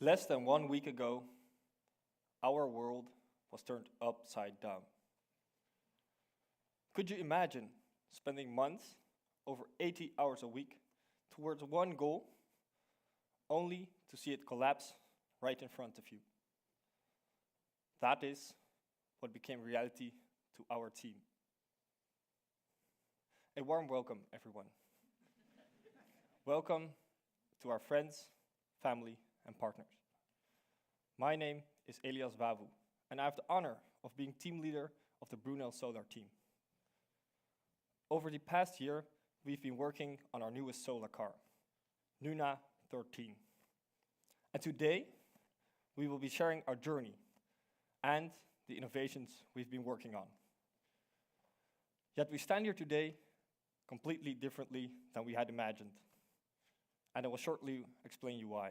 Less than 1 week ago, our world was turned upside down. Could you imagine spending months, over 80 hours a week, towards one goal, only to see it collapse right in front of you? That is what became reality to our team. A warm welcome, everyone. Welcome to our friends, family, and partners. My name is Elias Wawu, and I have the honor of being team leader of the Brunel solar team. Over the past year, we've been working on our newest solar car, Nuna 13. And today, we will be sharing our journey and the innovations we've been working on. Yet we stand here today completely differently than we had imagined. And I will shortly explain you why.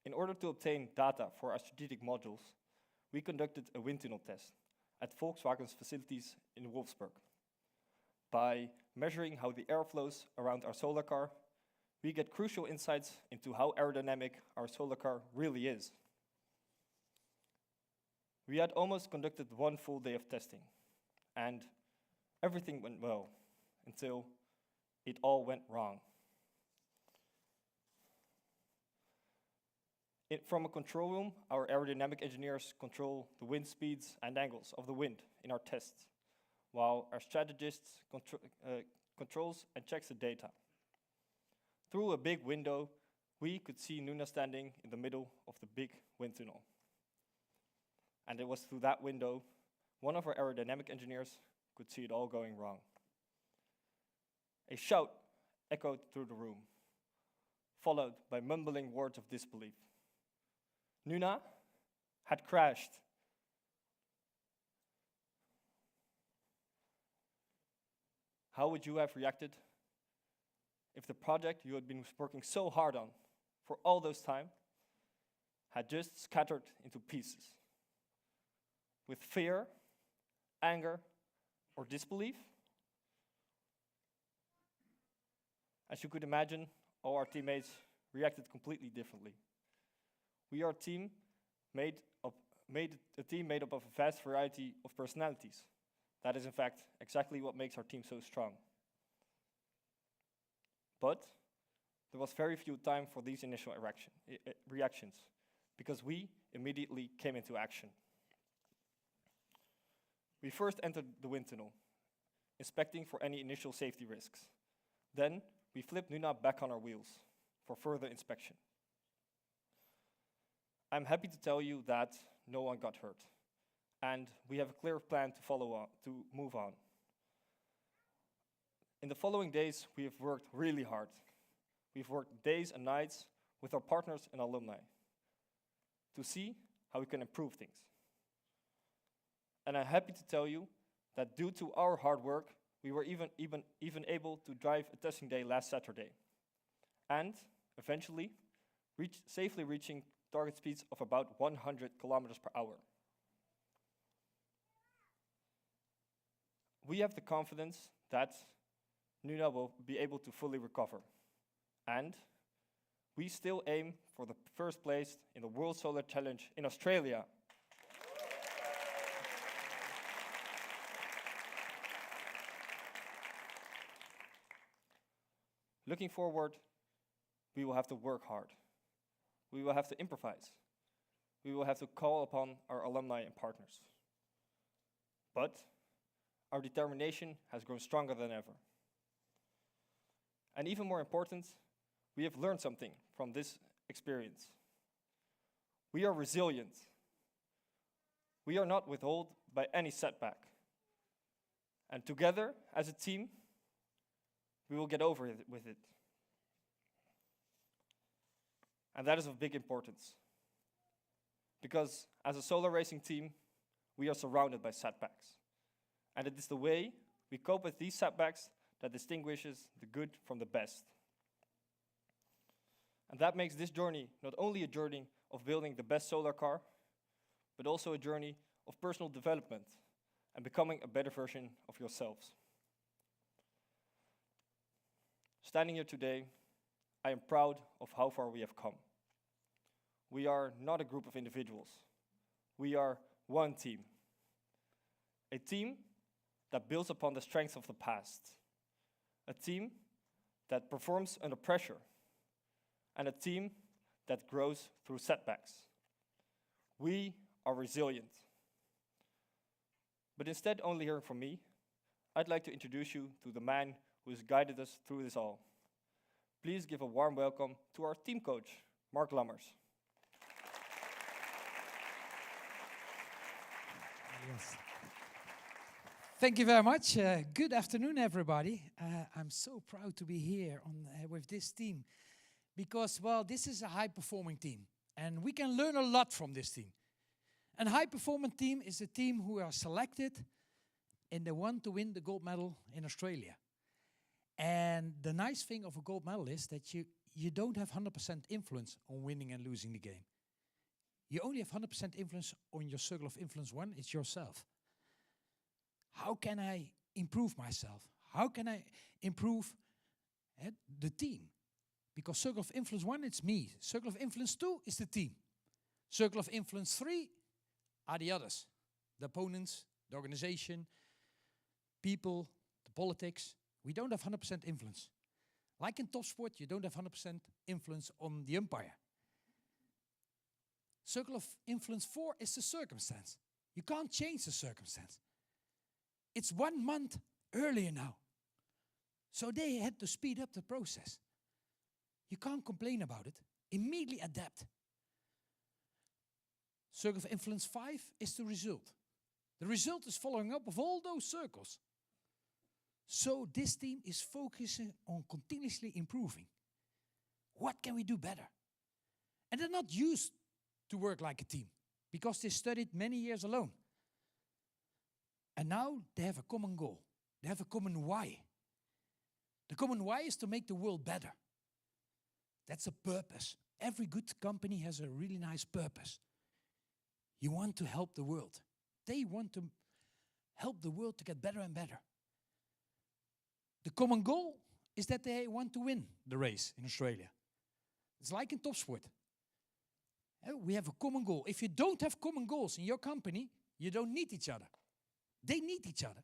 In order to obtain data for our strategic modules, we conducted a wind tunnel test at Volkswagen's facilities in Wolfsburg. By measuring how the air flows around our solar car, we get crucial insights into how aerodynamic our solar car really is. We had almost conducted one full day of testing, and everything went well until it all went wrong. From a control room, our aerodynamic engineers control the wind speeds and angles of the wind in our tests, while our strategist controls and checks the data. Through a big window, we could see Nuna standing in the middle of the big wind tunnel. And it was through that window, one of our aerodynamic engineers could see it all going wrong. A shout echoed through the room, followed by mumbling words of disbelief. Nuna had crashed. How would you have reacted if the project you had been working so hard on for all those time had just scattered into pieces? With fear, anger, or disbelief? As you could imagine, all our teammates reacted completely differently. We are a team made up of a vast variety of personalities. That is, in fact, exactly what makes our team so strong. But there was very few time for these initial reactions, because we immediately came into action. We first entered the wind tunnel, inspecting for any initial safety risks. Then we flipped Nuna back on our wheels for further inspection. I'm happy to tell you that no one got hurt, and we have a clear plan to follow on, to move on. In the following days, we have worked really hard. We've worked days and nights with our partners and alumni to see how we can improve things. And I'm happy to tell you that due to our hard work, we were even able to drive a testing day last Saturday, and eventually safely reaching target speeds of about 100 kilometers per hour. We have the confidence that Nuna will be able to fully recover, and we still aim for the first place in the World Solar Challenge in Australia. Looking forward, we will have to work hard. We will have to improvise. We will have to call upon our alumni and partners. But our determination has grown stronger than ever. And even more important, we have learned something from this experience. We are resilient. We are not withheld by any setback. And together, as a team, we will get over with it. And that is of big importance. Because as a solar racing team, we are surrounded by setbacks. And it is the way we cope with these setbacks that distinguishes the good from the best. And that makes this journey not only a journey of building the best solar car, but also a journey of personal development and becoming a better version of yourselves. Standing here today, I am proud of how far we have come. We are not a group of individuals. We are one team. A team that builds upon the strengths of the past. A team that performs under pressure. And a team that grows through setbacks. We are resilient. But instead of only hearing from me, I'd like to introduce you to the man who has guided us through this all. Please give a warm welcome to our team coach, Mark Lammers. Yes. Thank you very much. Good afternoon, everybody. I'm so proud to be here with this team because, well, this is a high-performing team, and we can learn a lot from this team. A high-performing team is a team who are selected and they want to win the gold medal in Australia. And the nice thing of a gold medal is that you don't have 100% influence on winning and losing the game. You only have 100% influence on your circle of influence one, it's yourself. How can I improve myself? How can I improve the team? Because circle of influence one, it's me. Circle of influence two is the team. Circle of influence three are the others. The opponents, the organization, people, the politics. We don't have 100% influence. Like in top sport, you don't have 100% influence on the umpire. Circle of influence 4 is the circumstance. You can't change the circumstance. It's 1 month earlier now. So they had to speed up the process. You can't complain about it. Immediately adapt. Circle of influence 5 is the result. The result is following up of all those circles. So this team is focusing on continuously improving. What can we do better? And they're not used to work like a team because they studied many years alone. And now they have a common goal. They have a common why. The common why is to make the world better. That's a purpose. Every good company has a really nice purpose. You want to help the world. They want to help the world to get better and better. The common goal is that they want to win the race in Australia. It's like in top sport. We have a common goal. If you don't have common goals in your company, you don't need each other. They need each other.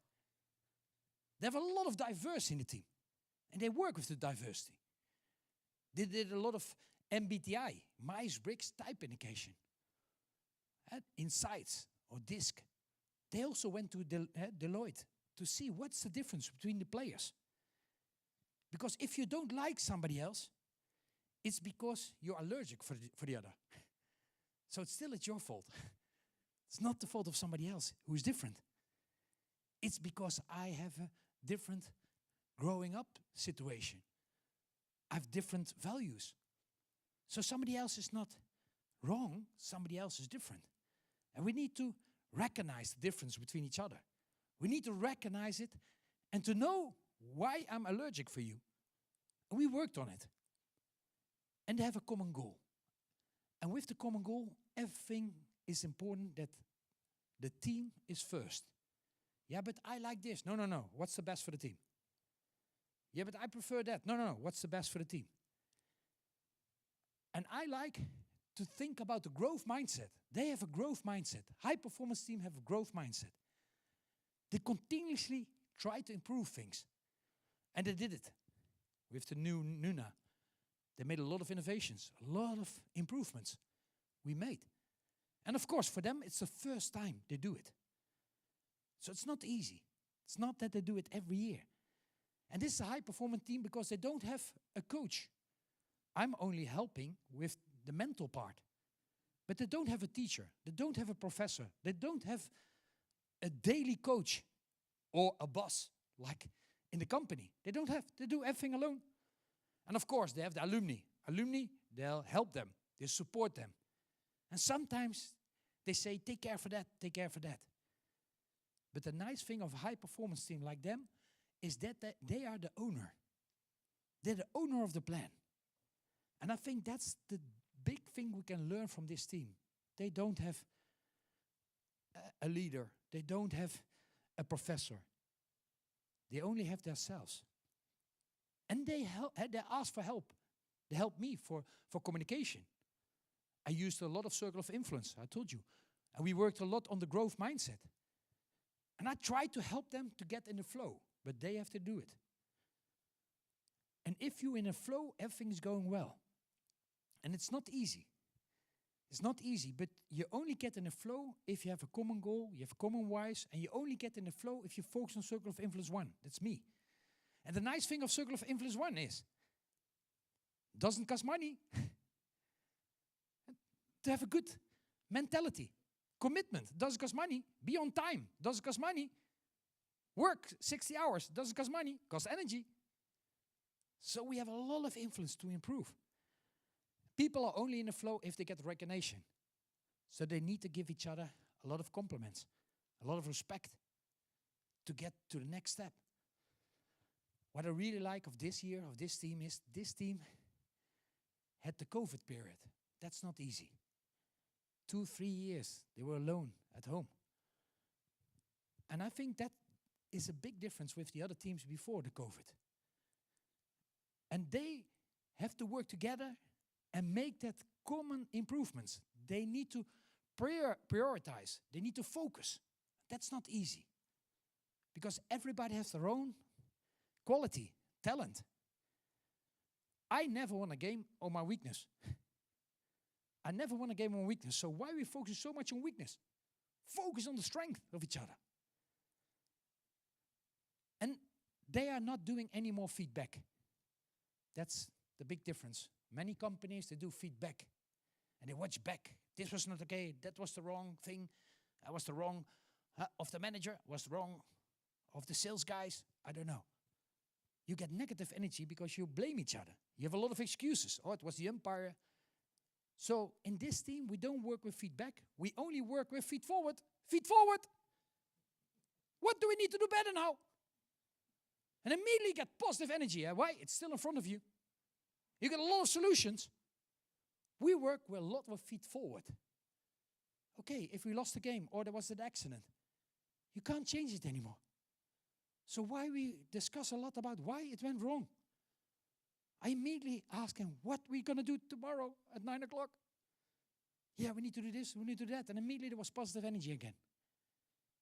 They have a lot of diversity in the team. And they work with the diversity. They did a lot of MBTI, Myers-Briggs type indication. Insights or DISC. They also went to Deloitte to see what's the difference between the players. Because if you don't like somebody else, it's because you're allergic for the other. So it's your fault. It's not the fault of somebody else who is different. It's because I have a different growing up situation. I have different values. So somebody else is not wrong, somebody else is different. And we need to recognize the difference between each other. We need to recognize it and to know why I'm allergic for you. And we worked on it. And they have a common goal. And with the common goal, everything is important that the team is first. Yeah, but I like this. No, no, no. What's the best for the team? Yeah, but I prefer that. No, no, no. What's the best for the team? And I like to think about the growth mindset. They have a growth mindset. High-performance team have a growth mindset. They continuously try to improve things. And they did it with the new Nuna. They made a lot of innovations, a lot of improvements we made. And of course, for them, it's the first time they do it. So it's not easy. It's not that they do it every year. And this is a high-performance team because they don't have a coach. I'm only helping with the mental part. But they don't have a teacher. They don't have a professor. They don't have a daily coach or a boss like in the company. They don't have. They do everything alone. And of course, they have the alumni. Alumni, they'll help them. They support them. And sometimes they say, take care for that, take care for that. But the nice thing of a high-performance team like them is that they are the owner. They're the owner of the plan. And I think that's the big thing we can learn from this team. They don't have a leader. They don't have a professor. They only have themselves. And they ask for help. They helped me for communication. I used a lot of circle of influence, I told you. And we worked a lot on the growth mindset. And I tried to help them to get in the flow, but they have to do it. And if you're in a flow, everything is going well. And it's not easy. It's not easy, but you only get in a flow if you have a common goal, you have common whys, and you only get in the flow if you focus on circle of influence 1. That's me. And the nice thing of circle of influence 1 is, doesn't cost money. To have a good mentality. Commitment, doesn't cost money. Be on time, doesn't cost money. Work 60 hours, doesn't cost money, costs energy. So we have a lot of influence to improve. People are only in the flow if they get recognition. So they need to give each other a lot of compliments, a lot of respect to get to the next step. What I really like of this year, of this team, is this team had the COVID period. That's not easy. 2-3 years, they were alone at home. And I think that is a big difference with the other teams before the COVID. And they have to work together and make that common improvements. They need to prioritize. They need to focus. That's not easy. Because everybody has their own quality, talent. I never won a game on my weakness. I never won a game on weakness. So why we focus so much on weakness? Focus on the strength of each other. And they are not doing any more feedback. That's the big difference. Many companies, they do feedback. And they watch back. This was not okay. That was the wrong thing. That was the wrong of the manager. Was wrong of the sales guys. I don't know. You get negative energy because you blame each other. You have a lot of excuses. Oh, it was the umpire. So in this team, we don't work with feedback. We only work with feet forward. Feet forward. What do we need to do better now? And immediately get positive energy. Why? It's still in front of you. You get a lot of solutions. We work a lot with feet forward. Okay, if we lost the game or there was an accident, you can't change it anymore. So why we discuss a lot about why it went wrong? I immediately ask him, what we going to do tomorrow at 9 o'clock? Yeah, we need to do this, we need to do that. And immediately there was positive energy again.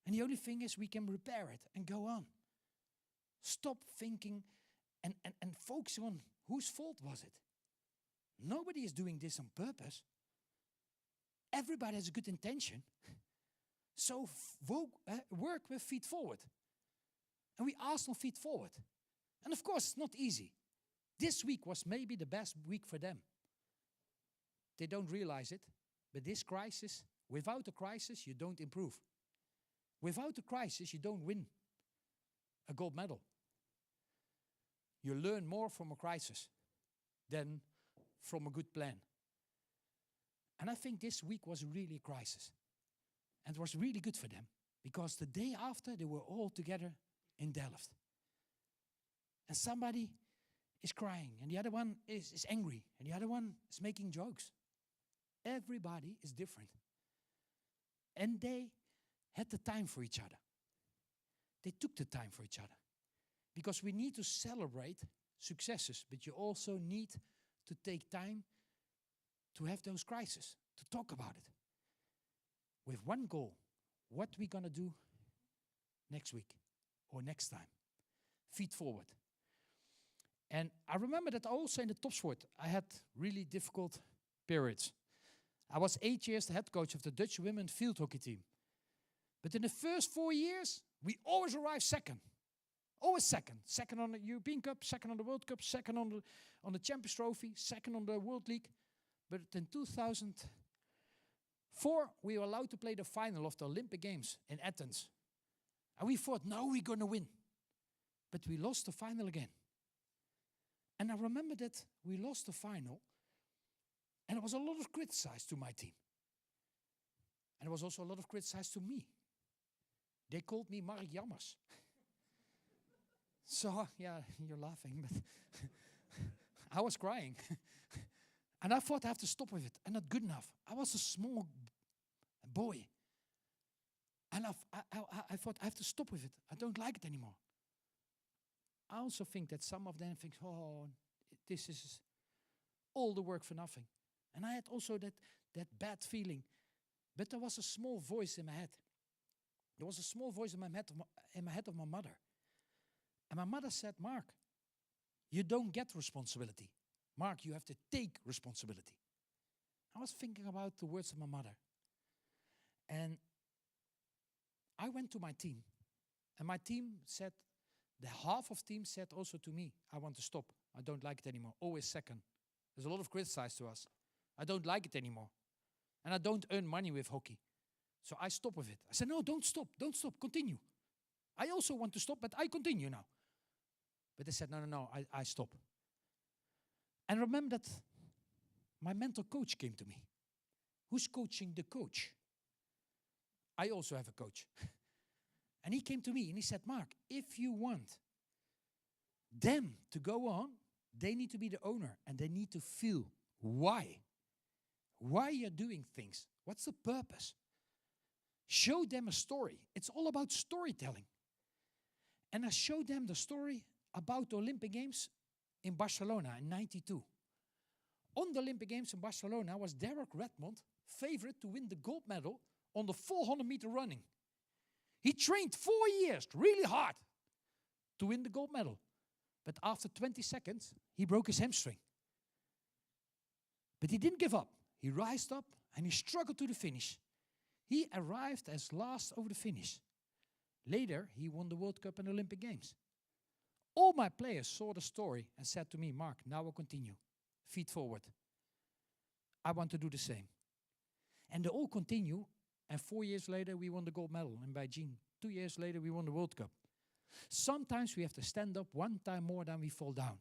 And the only thing is we can repair it and go on. Stop thinking and focus on whose fault was it. Nobody is doing this on purpose. Everybody has a good intention. So work with feet forward. And we asked on feet forward. And of course, it's not easy. This week was maybe the best week for them. They don't realize it, but this crisis, without a crisis, you don't improve. Without a crisis, you don't win a gold medal. You learn more from a crisis than from a good plan. And I think this week was really a crisis. And it was really good for them, because the day after, they were all together in Delft. And somebody is crying, and the other one is angry, and the other one is making jokes. Everybody is different. And they had the time for each other. They took the time for each other. Because we need to celebrate successes, but you also need to take time to have those crises, to talk about it. With one goal, what we're going to do next week or next time. Feet forward. And I remember that also in the top sport, I had really difficult periods. I was 8 years the head coach of the Dutch women field hockey team. But in the first 4 years, we always arrived second. Always second. Second on the European Cup, second on the World Cup, second on the Champions Trophy, second on the World League. But in 2004, we were allowed to play the final of the Olympic Games in Athens. And we thought, now we're going to win. But we lost the final again. And I remember that we lost the final, and there was a lot of criticized to my team. And there was also a lot of criticized to me. They called me Mark Jammers. So, yeah, you're laughing, but I was crying. And I thought I have to stop with it. I'm not good enough. I was a small boy. And I thought I have to stop with it. I don't like it anymore. I also think that some of them think, oh, this is all the work for nothing. And I had also that bad feeling. But there was a small voice in my head. There was a small voice in my head of my mother. And my mother said, Mark, you don't get responsibility. Mark, you have to take responsibility. I was thinking about the words of my mother. And I went to my team. And my team said, the half of team said also to me, I want to stop. I don't like it anymore. Always second. There's a lot of criticize to us. I don't like it anymore. And I don't earn money with hockey. So I stop with it. I said, no, don't stop, continue. I also want to stop, but I continue now. But they said, no, I stop. And remember that my mental coach came to me. Who's coaching the coach? I also have a coach. And he came to me and he said, Mark, if you want them to go on, they need to be the owner and they need to feel why. Why you're doing things. What's the purpose? Show them a story. It's all about storytelling. And I showed them the story about the Olympic Games in Barcelona in '92. On the Olympic Games in Barcelona was Derek Redmond favorite to win the gold medal on the 400-meter running. He trained 4 years really hard to win the gold medal. But after 20 seconds, he broke his hamstring. But he didn't give up. He rised up and he struggled to the finish. He arrived as last over the finish. Later, he won the World Cup and Olympic Games. All my players saw the story and said to me, Mark, now I'll continue. Feet forward. I want to do the same. And they all continue. And 4 years later, we won the gold medal in Beijing. 2 years later, we won the World Cup. Sometimes we have to stand up one time more than we fall down.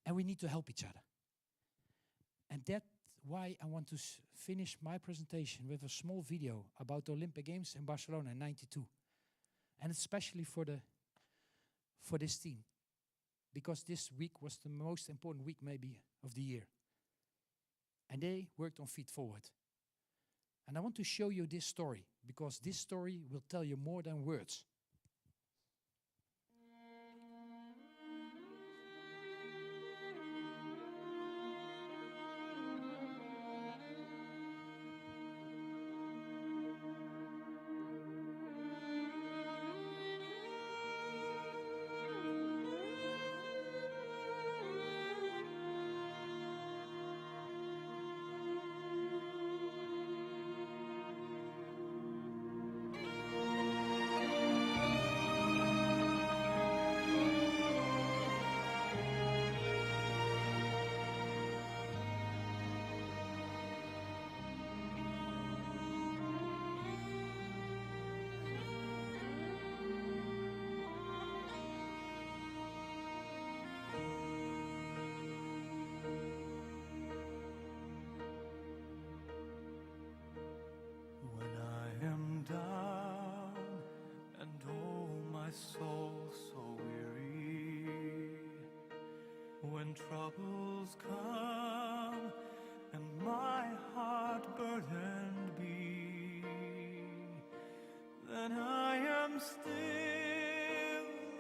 And we need to help each other. And that's why I want to finish my presentation with a small video about the Olympic Games in Barcelona in '92. And especially for this team. Because this week was the most important week maybe of the year. And they worked on feet forward. And I want to show you this story, because this story will tell you more than words. When troubles come and my heart burdened be, then I am still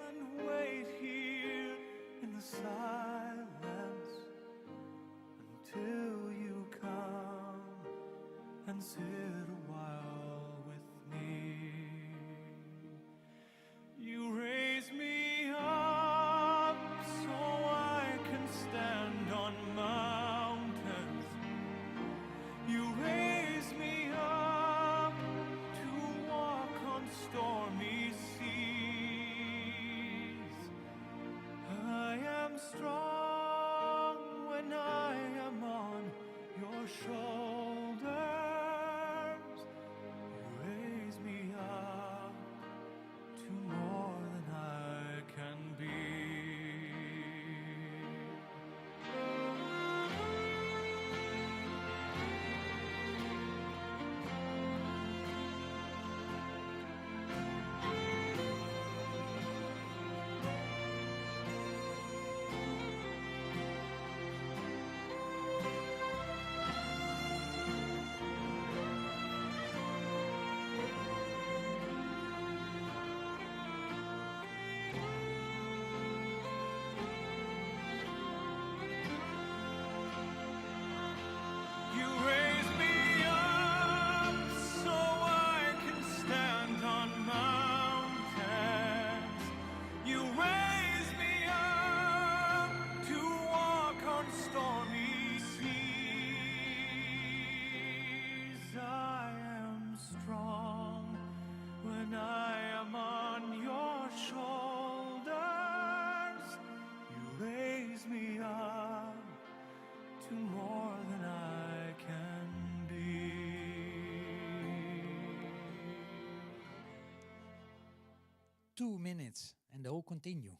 and wait here in the silence until you come and sit a while with me. You raise me up so I can stand on mountains. You raise me up to walk on stormy seas. I am strong. 2 minutes and they'll continue.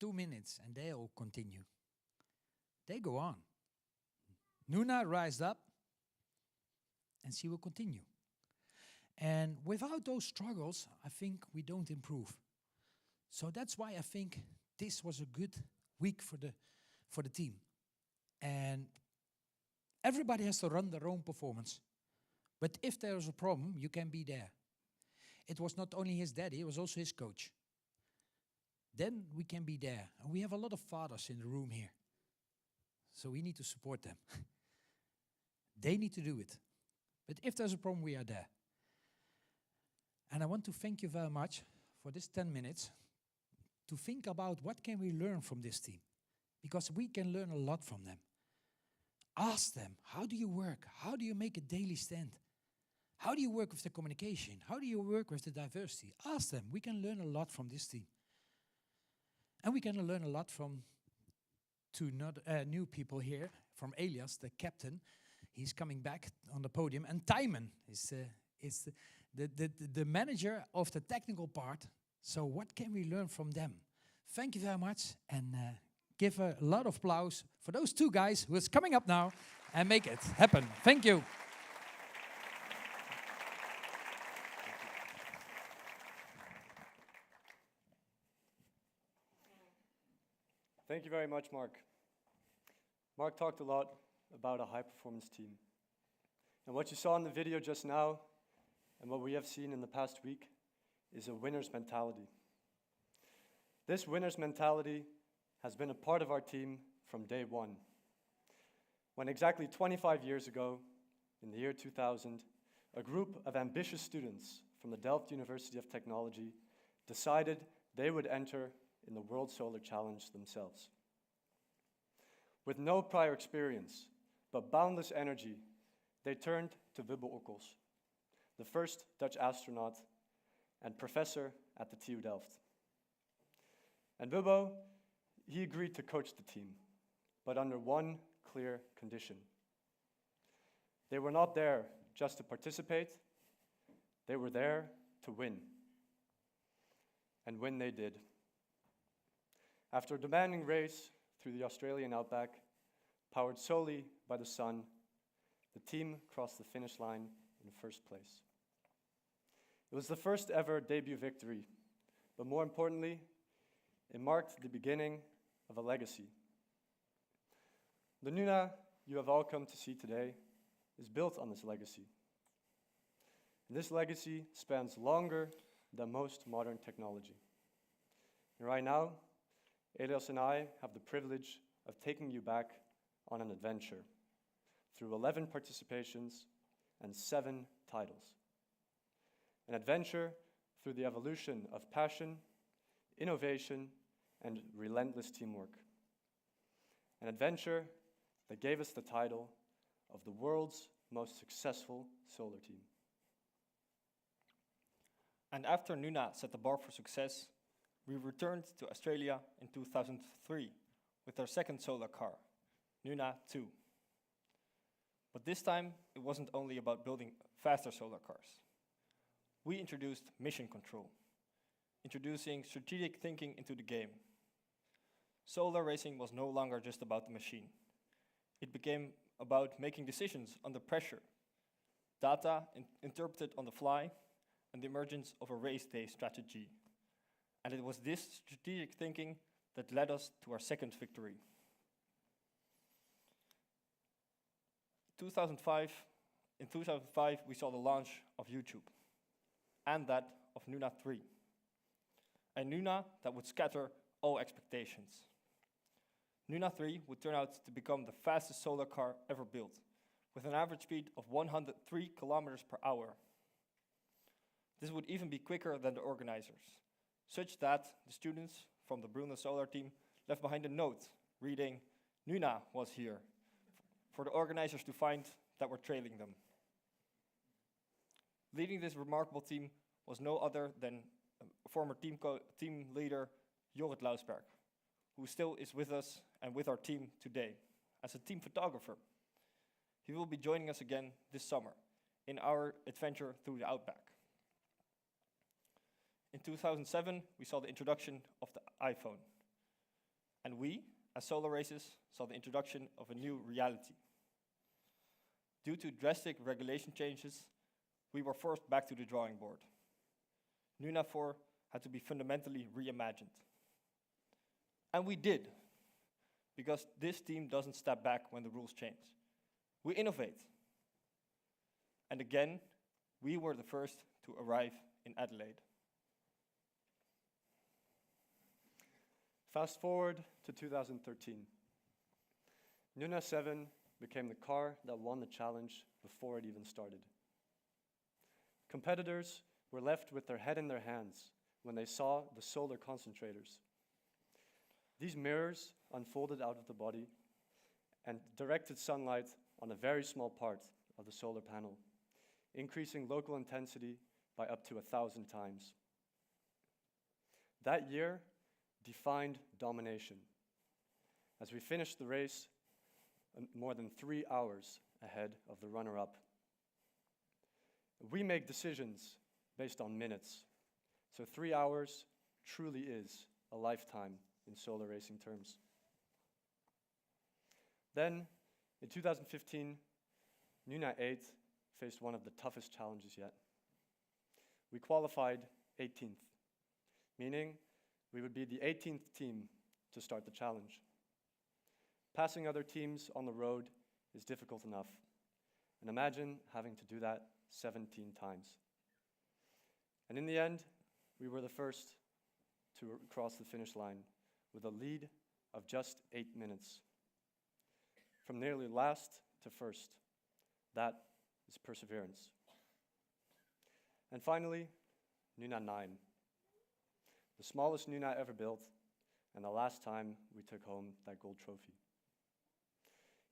2 minutes and they'll continue. They go on. Nuna rised up and she will continue. And without those struggles, I think we don't improve. So that's why I think this was a good week for the team. And everybody has to run their own performance. But if there's a problem, you can be there. It was not only his daddy, it was also his coach. Then we can be there. And we have a lot of fathers in the room here. So we need to support them. They need to do it. But if there's a problem, we are there. And I want to thank you very much for this 10 minutes to think about what can we learn from this team. Because we can learn a lot from them. Ask them, how do you work? How do you make a daily stand? How do you work with the communication? How do you work with the diversity? Ask them. We can learn a lot from this team. And we can learn a lot from two new people here, from Elias, the captain. He's coming back on the podium. And Tijmen is the manager of the technical part. So what can we learn from them? Thank you very much. And give a lot of applause for those two guys who is coming up now and make it happen. Thank you. Thank you very much, Mark. Mark talked a lot about a high-performance team. And what you saw in the video just now, and what we have seen in the past week, is a winner's mentality. This winner's mentality has been a part of our team from day one. When exactly 25 years ago, in the year 2000, a group of ambitious students from the Delft University of Technology decided they would enter in the World Solar Challenge themselves. With no prior experience, but boundless energy, they turned to Wubbe Ockels, the first Dutch astronaut and professor at the TU Delft. And Wubbe, he agreed to coach the team, but under one clear condition. They were not there just to participate, they were there to win. And win they did. After a demanding race through the Australian outback, powered solely by the sun, the team crossed the finish line in first place. It was the first ever debut victory, but more importantly, it marked the beginning of a legacy. The Nuna you have all come to see today is built on this legacy. And this legacy spans longer than most modern technology. And right now, Elias and I have the privilege of taking you back on an adventure through 11 participations and 7 titles. An adventure through the evolution of passion, innovation, and relentless teamwork. An adventure that gave us the title of the world's most successful solar team. And after Nuna set the bar for success, we returned to Australia in 2003 with our second solar car, Nuna 2. But this time, it wasn't only about building faster solar cars. We introduced mission control, introducing strategic thinking into the game. Solar racing was no longer just about the machine. It became about making decisions under pressure, data interpreted on the fly, and the emergence of a race day strategy. And it was this strategic thinking that led us to our second victory. 2005, we saw the launch of YouTube, and that of Nuna 3. A Nuna that would scatter all expectations. Nuna 3 would turn out to become the fastest solar car ever built, with an average speed of 103 kilometers per hour. This would even be quicker than the organizers, such that the students from the Brunel solar team left behind a note reading, "Nuna was here," for the organizers to find that we're trailing them. Leading this remarkable team was no other than former team leader Jorrit Lausberg, who still is with us and with our team today as a team photographer. He will be joining us again this summer in our adventure through the outback. In 2007, we saw the introduction of the iPhone. And we, as Solar Races, saw the introduction of a new reality. Due to drastic regulation changes, we were forced back to the drawing board. Nuna 4 had to be fundamentally reimagined. And we did, because this team doesn't step back when the rules change. We innovate. And again, we were the first to arrive in Adelaide. Fast forward to 2013. Nuna 7 became the car that won the challenge before it even started. Competitors were left with their head in their hands when they saw the solar concentrators. These mirrors unfolded out of the body and directed sunlight on a very small part of the solar panel, increasing local intensity by up to 1,000 times. That year defined domination, as we finished the race more than 3 hours ahead of the runner-up. We make decisions based on minutes, so 3 hours truly is a lifetime in solar racing terms. Then, in 2015, Nuna 8 faced one of the toughest challenges yet. We qualified 18th, meaning we would be the 18th team to start the challenge. Passing other teams on the road is difficult enough, and imagine having to do that 17 times. And in the end, we were the first to cross the finish line with a lead of just 8 minutes. From nearly last to first, that is perseverance. And finally, Nuna 9, the smallest Nuna ever built, and the last time we took home that gold trophy.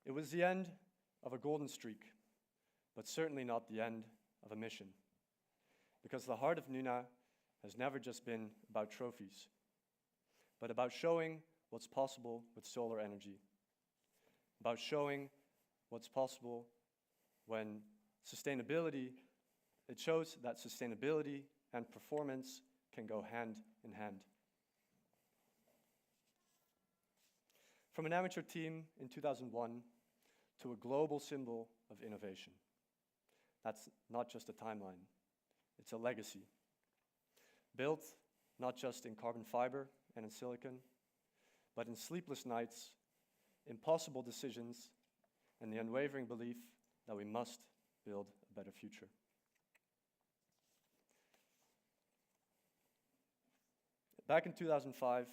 It was the end of a golden streak, but certainly not the end of a mission, because the heart of Nuna has never just been about trophies, but about showing what's possible with solar energy, about showing what's possible when it shows that sustainability and performance can go hand in hand. From an amateur team in 2001 to a global symbol of innovation. That's not just a timeline, it's a legacy. Built not just in carbon fiber and in silicon, but in sleepless nights, impossible decisions, and the unwavering belief that we must build a better future. Back in 2005,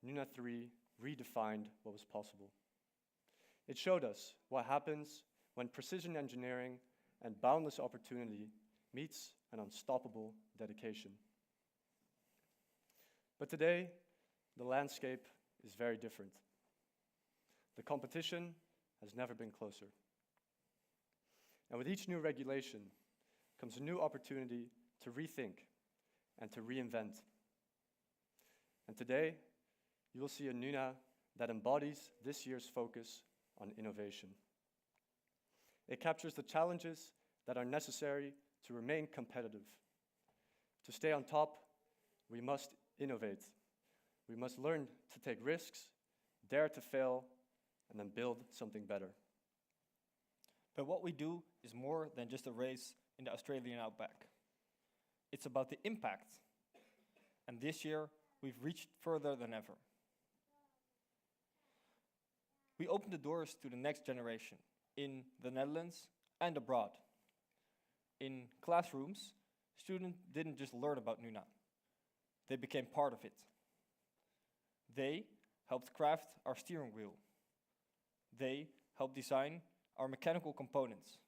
Nuna 3 redefined what was possible. It showed us what happens when precision engineering and boundless opportunity meets an unstoppable dedication. But today, the landscape is very different. The competition has never been closer. And with each new regulation comes a new opportunity to rethink and to reinvent. And today, you will see a Nuna that embodies this year's focus on innovation. It captures the challenges that are necessary to remain competitive. To stay on top, we must innovate. We must learn to take risks, dare to fail, and then build something better. But what we do is more than just a race in the Australian outback. It's about the impact. And this year, we've reached further than ever. We opened the doors to the next generation in the Netherlands and abroad. In classrooms, students didn't just learn about Nuna. They became part of it. They helped craft our steering wheel. They helped design our mechanical components.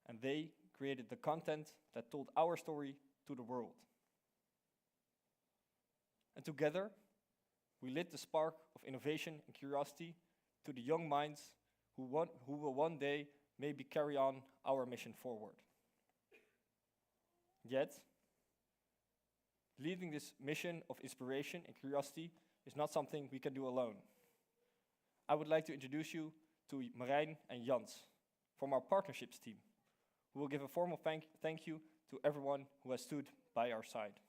And they created the content that told our story to the world. And together, we lit the spark of innovation and curiosity to the young minds who will one day maybe carry on our mission forward. Yet, leading this mission of inspiration and curiosity is not something we can do alone. I would like to introduce you to Marijn and Jans from our partnerships team, who will give a formal thank you to everyone who has stood by our side.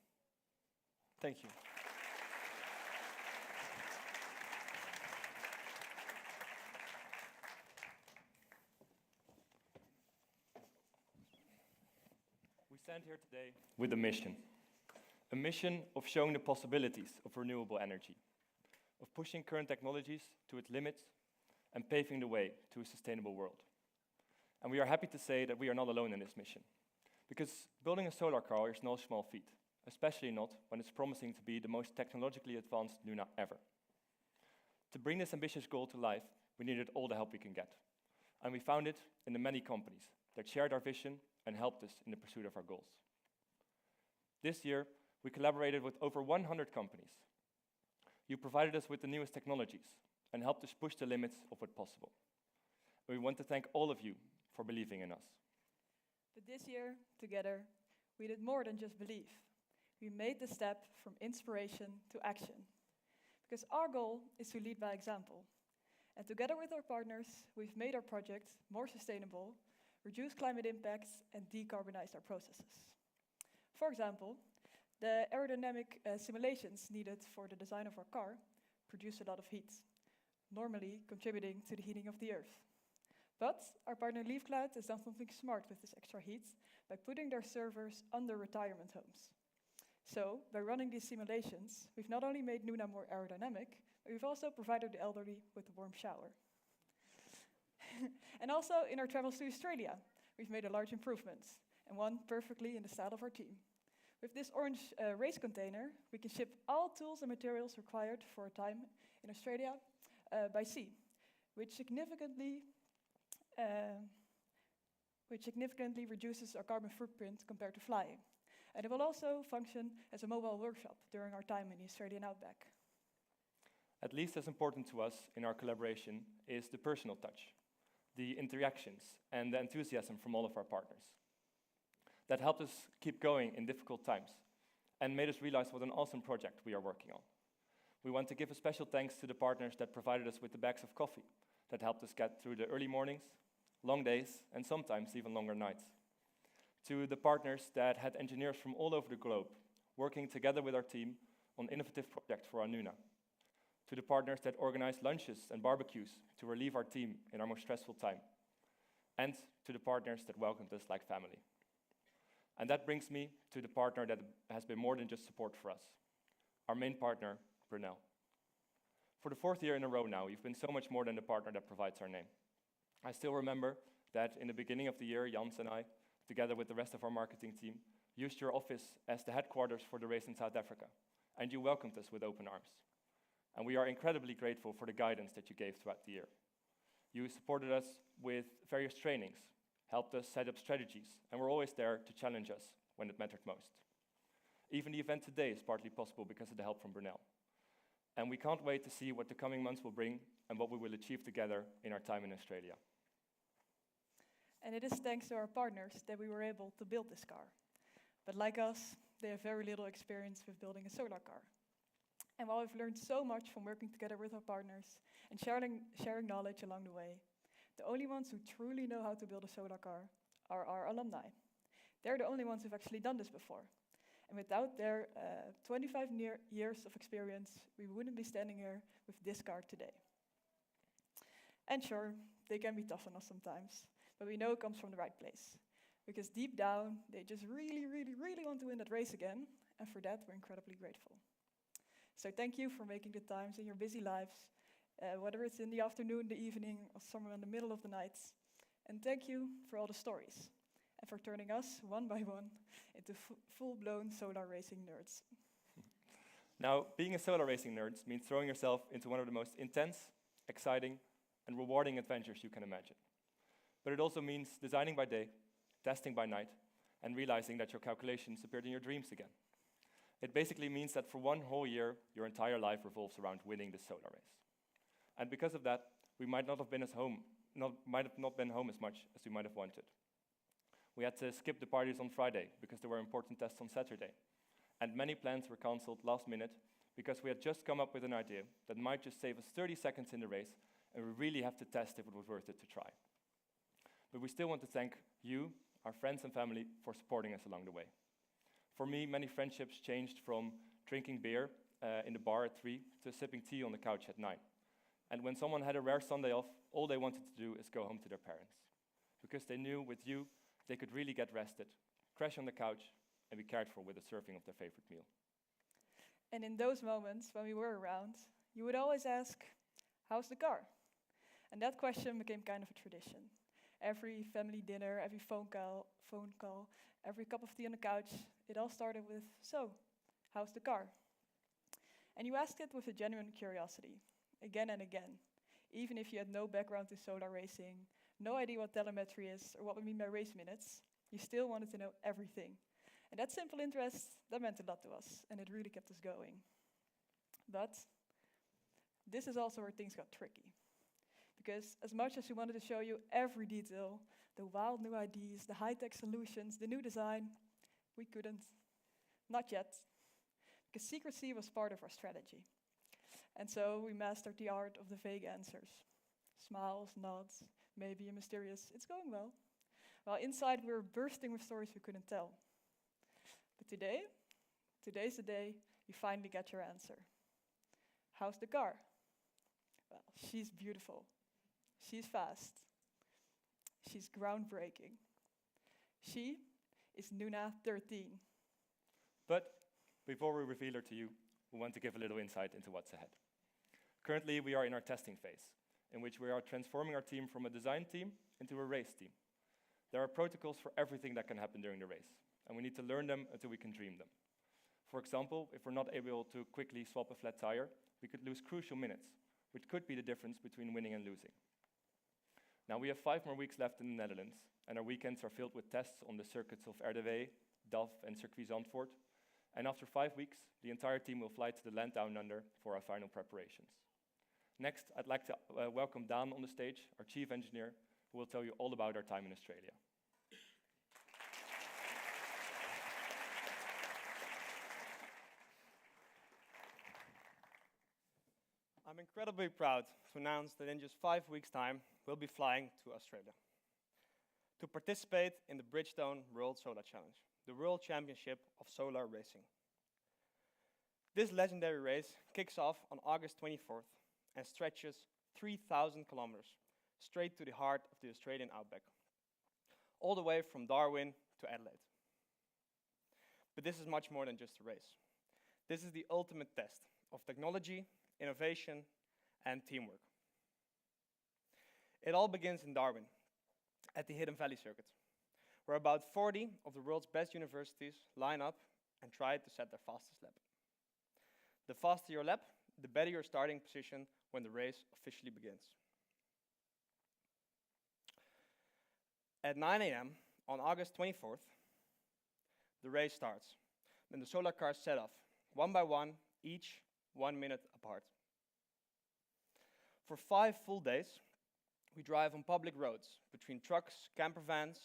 Thank you. We stand here today with a mission of showing the possibilities of renewable energy, of pushing current technologies to its limits and paving the way to a sustainable world. And we are happy to say that we are not alone in this mission, because building a solar car is no small feat, especially not when it's promising to be the most technologically advanced Nuna ever. To bring this ambitious goal to life, we needed all the help we can get. And we found it in the many companies that shared our vision and helped us in the pursuit of our goals. This year, we collaborated with over 100 companies. You provided us with the newest technologies and helped us push the limits of what's possible. We want to thank all of you for believing in us. But this year, together, we did more than just believe. We made the step from inspiration to action. Because our goal is to lead by example. And together with our partners, we've made our project more sustainable, reduced climate impacts, and decarbonized our processes. For example, the aerodynamic simulations needed for the design of our car produce a lot of heat, normally contributing to the heating of the Earth. But our partner LeafCloud has done something smart with this extra heat by putting their servers under retirement homes. So, by running these simulations, we've not only made Nuna more aerodynamic, but we've also provided the elderly with a warm shower. And also, in our travels to Australia, we've made a large improvement, and one perfectly in the style of our team. With this orange race container, we can ship all tools and materials required for a time in Australia by sea, which significantly reduces our carbon footprint compared to flying. And it will also function as a mobile workshop during our time in the Australian outback. At least as important to us in our collaboration is the personal touch, the interactions, and the enthusiasm from all of our partners. That helped us keep going in difficult times and made us realize what an awesome project we are working on. We want to give a special thanks to the partners that provided us with the bags of coffee that helped us get through the early mornings, long days, and sometimes even longer nights. To the partners that had engineers from all over the globe working together with our team on innovative projects for our Nuna. To the partners that organized lunches and barbecues to relieve our team in our most stressful time. And to the partners that welcomed us like family. And that brings me to the partner that has been more than just support for us, our main partner, Brunel. For the 4th year in a row now, you've been so much more than the partner that provides our name. I still remember that in the beginning of the year, Jans and I, together with the rest of our marketing team, used your office as the headquarters for the race in South Africa, and you welcomed us with open arms. And we are incredibly grateful for the guidance that you gave throughout the year. You supported us with various trainings, helped us set up strategies, and were always there to challenge us when it mattered most. Even the event today is partly possible because of the help from Brunel. And we can't wait to see what the coming months will bring and what we will achieve together in our time in Australia. And it is thanks to our partners that we were able to build this car. But like us, they have very little experience with building a solar car. And while we've learned so much from working together with our partners and sharing knowledge along the way, the only ones who truly know how to build a solar car are our alumni. They're the only ones who've actually done this before. And without their 25 years of experience, we wouldn't be standing here with this car today. And sure, they can be tough on us sometimes, but we know it comes from the right place. Because deep down, they just really, really, really want to win that race again, and for that, we're incredibly grateful. So thank you for making the times in your busy lives, whether it's in the afternoon, the evening, or somewhere in the middle of the night. And thank you for all the stories, and for turning us, one by one, into full-blown solar racing nerds. Now, being a solar racing nerd means throwing yourself into one of the most intense, exciting, and rewarding adventures you can imagine. But it also means designing by day, testing by night, and realizing that your calculations appeared in your dreams again. It basically means that for one whole year, your entire life revolves around winning the solar race. And because of that, we might not have been home as much as we might have wanted. We had to skip the parties on Friday because there were important tests on Saturday. And many plans were cancelled last minute because we had just come up with an idea that might just save us 30 seconds in the race, and we really have to test if it was worth it to try. But we still want to thank you, our friends and family, for supporting us along the way. For me, many friendships changed from drinking beer in the bar at 3 to sipping tea on the couch at 9. And when someone had a rare Sunday off, all they wanted to do is go home to their parents. Because they knew with you, they could really get rested, crash on the couch, and be cared for with a serving of their favorite meal. And in those moments when we were around, you would always ask, how's the car? And that question became kind of a tradition. Every family dinner, every phone call, every cup of tea on the couch, it all started with, so, how's the car? And you asked it with a genuine curiosity, again and again, even if you had no background in solar racing, no idea what telemetry is or what we mean by race minutes, you still wanted to know everything. And that simple interest, that meant a lot to us, and it really kept us going. But this is also where things got tricky. Because as much as we wanted to show you every detail, the wild new ideas, the high-tech solutions, the new design, we couldn't. Not yet. Because secrecy was part of our strategy. And so we mastered the art of the vague answers. Smiles, nods, maybe a mysterious, it's going well. While inside we were bursting with stories we couldn't tell. But today's the day you finally get your answer. How's the car? Well, she's beautiful. She's fast. She's groundbreaking. She is Nuna 13. But before we reveal her to you, we want to give a little insight into what's ahead. Currently, we are in our testing phase, in which we are transforming our team from a design team into a race team. There are protocols for everything that can happen during the race, and we need to learn them until we can dream them. For example, if we're not able to quickly swap a flat tire, we could lose crucial minutes, which could be the difference between winning and losing. Now, we have 5 more weeks left in the Netherlands, and our weekends are filled with tests on the circuits of RDW, DAF, and Circuit Zandvoort. And after 5 weeks, the entire team will fly to the land down under for our final preparations. Next, I'd like to welcome Daan on the stage, our chief engineer, who will tell you all about our time in Australia. I'm incredibly proud to announce that in just 5 weeks' time, we'll be flying to Australia to participate in the Bridgestone World Solar Challenge, the World Championship of Solar Racing. This legendary race kicks off on August 24th and stretches 3,000 kilometers straight to the heart of the Australian outback, all the way from Darwin to Adelaide. But this is much more than just a race. This is the ultimate test of technology, innovation, and teamwork. It all begins in Darwin, at the Hidden Valley Circuit, where about 40 of the world's best universities line up and try to set their fastest lap. The faster your lap, the better your starting position when the race officially begins. At 9 a.m. on August 24th, the race starts. Then the solar cars set off, one by one, each 1 minute apart. For 5 full days, we drive on public roads between trucks, camper vans,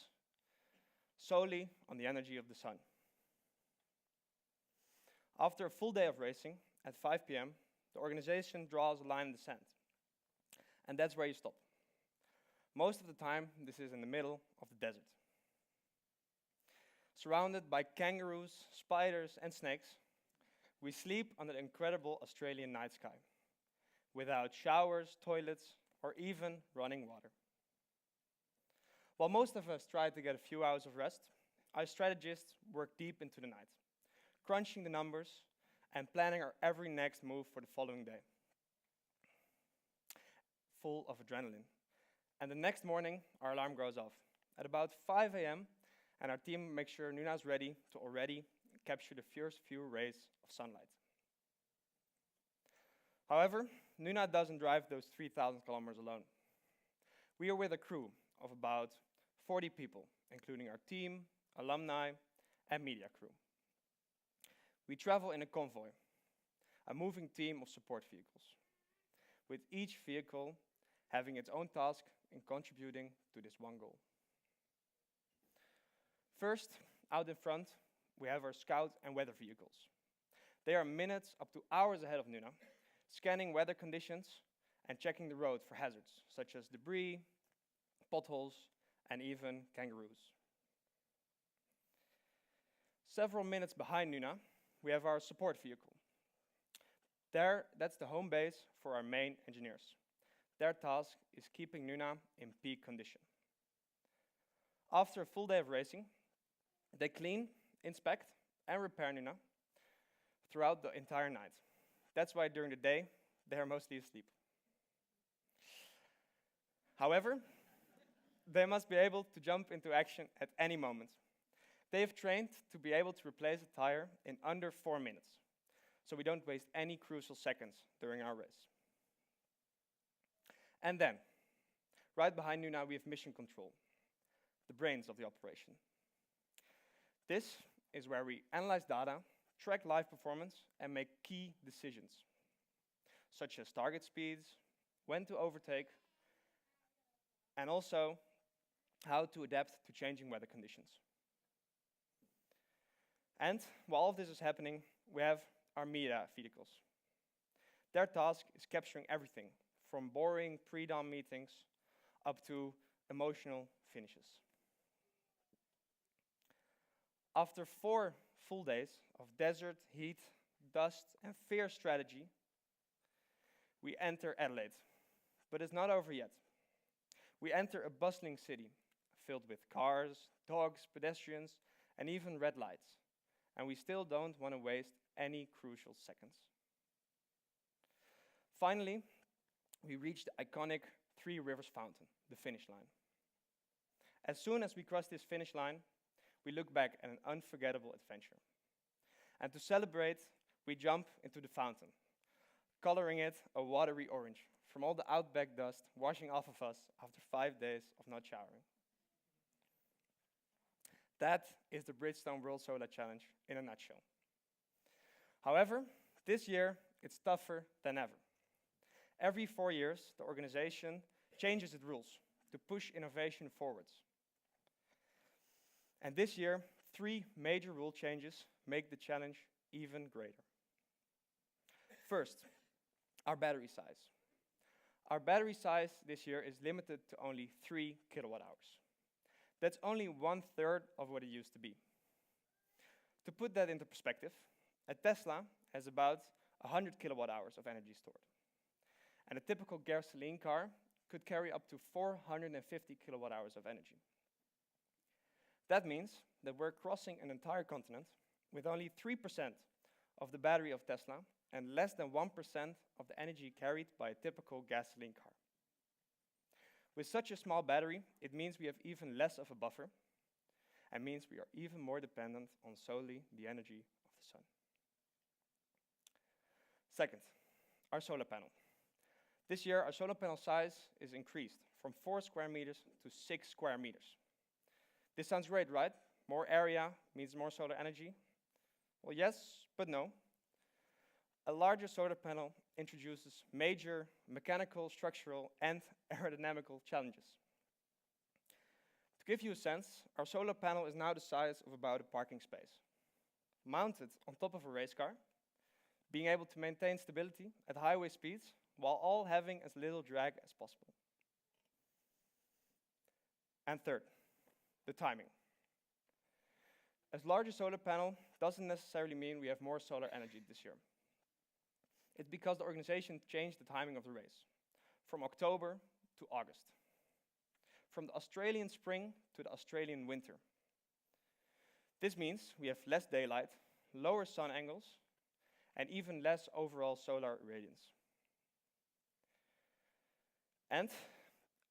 solely on the energy of the sun. After a full day of racing, at 5 p.m., the organization draws a line in the sand. And that's where you stop. Most of the time, this is in the middle of the desert. Surrounded by kangaroos, spiders, and snakes, we sleep under the incredible Australian night sky, without showers, toilets, or even running water. While most of us try to get a few hours of rest, our strategists work deep into the night, crunching the numbers and planning our every next move for the following day, full of adrenaline. And the next morning, our alarm goes off at about 5 a.m., and our team makes sure Nuna's ready to already capture the first few rays of sunlight. However, Nuna doesn't drive those 3,000 kilometers alone. We are with a crew of about 40 people, including our team, alumni, and media crew. We travel in a convoy, a moving team of support vehicles, with each vehicle having its own task in contributing to this one goal. First, out in front, we have our scout and weather vehicles. They are minutes up to hours ahead of Nuna, scanning weather conditions and checking the road for hazards, such as debris, potholes, and even kangaroos. Several minutes behind Nuna, we have our support vehicle, That's the home base for our main engineers. Their task is keeping Nuna in peak condition. After a full day of racing, they clean, inspect, and repair Nuna throughout the entire night. That's why during the day, they are mostly asleep. However, they must be able to jump into action at any moment. They have trained to be able to replace a tire in under 4 minutes, so we don't waste any crucial seconds during our race. And then, right behind Nuna, we have mission control, the brains of the operation. This is where we analyze data, track live performance, and make key decisions, such as target speeds, when to overtake, and also how to adapt to changing weather conditions. And while all of this is happening, we have our media vehicles. Their task is capturing everything, from boring pre-dawn meetings up to emotional finishes. After 4 full days of desert, heat, dust, and fierce strategy, we enter Adelaide. But it's not over yet. We enter a bustling city filled with cars, dogs, pedestrians, and even red lights. And we still don't want to waste any crucial seconds. Finally, we reach the iconic Three Rivers Fountain, the finish line. As soon as we cross this finish line, we look back at an unforgettable adventure. And to celebrate, we jump into the fountain, coloring it a watery orange from all the outback dust washing off of us after 5 days of not showering. That is the Bridgestone World Solar Challenge in a nutshell. However, this year it's tougher than ever. Every 4 years, the organization changes its rules to push innovation forwards. And this year, 3 major rule changes make the challenge even greater. First, our battery size. Our battery size this year is limited to only 3 kilowatt hours. That's only 1/3 of what it used to be. To put that into perspective, a Tesla has about 100 kilowatt hours of energy stored. And a typical gasoline car could carry up to 450 kilowatt hours of energy. That means that we're crossing an entire continent with only 3% of the battery of Tesla and less than 1% of the energy carried by a typical gasoline car. With such a small battery, it means we have even less of a buffer and means we are even more dependent on solely the energy of the sun. Second, our solar panel. This year, our solar panel size is increased from 4 square meters to 6 square meters. This sounds great, right? More area means more solar energy. Well, yes, but no. A larger solar panel introduces major mechanical, structural, and aerodynamical challenges. To give you a sense, our solar panel is now the size of about a parking space, mounted on top of a race car, being able to maintain stability at highway speeds while all having as little drag as possible. And third, the timing. As larger solar panel doesn't necessarily mean we have more solar energy this year. It's because the organization changed the timing of the race from October to August, from the Australian spring to the Australian winter. This means we have less daylight, lower sun angles, and even less overall solar radiance. And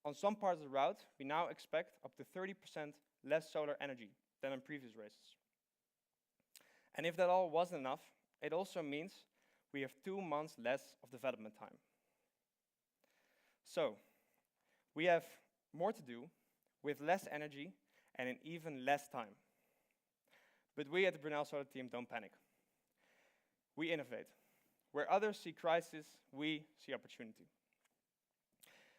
on some parts of the route, we now expect up to 30% less solar energy than in previous races. And if that all wasn't enough, it also means we have 2 months less of development time. So, we have more to do with less energy and in even less time. But we at the Brunel Solar team don't panic. We innovate. Where others see crisis, we see opportunity.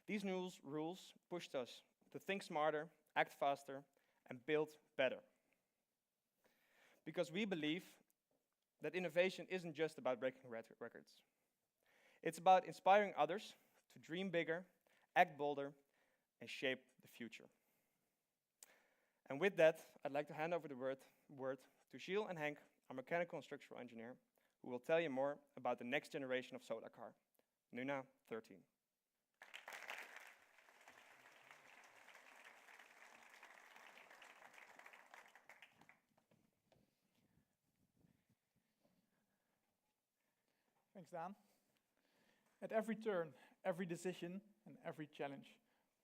These new rules pushed us to think smarter, act faster, and build better. Because we believe that innovation isn't just about breaking records. It's about inspiring others to dream bigger, act bolder, and shape the future. And with that, I'd like to hand over the word to Gilles and Henk, our mechanical and structural engineer, who will tell you more about the next generation of solar car, Nuna 13. Thanks, Dan. At every turn, every decision, and every challenge,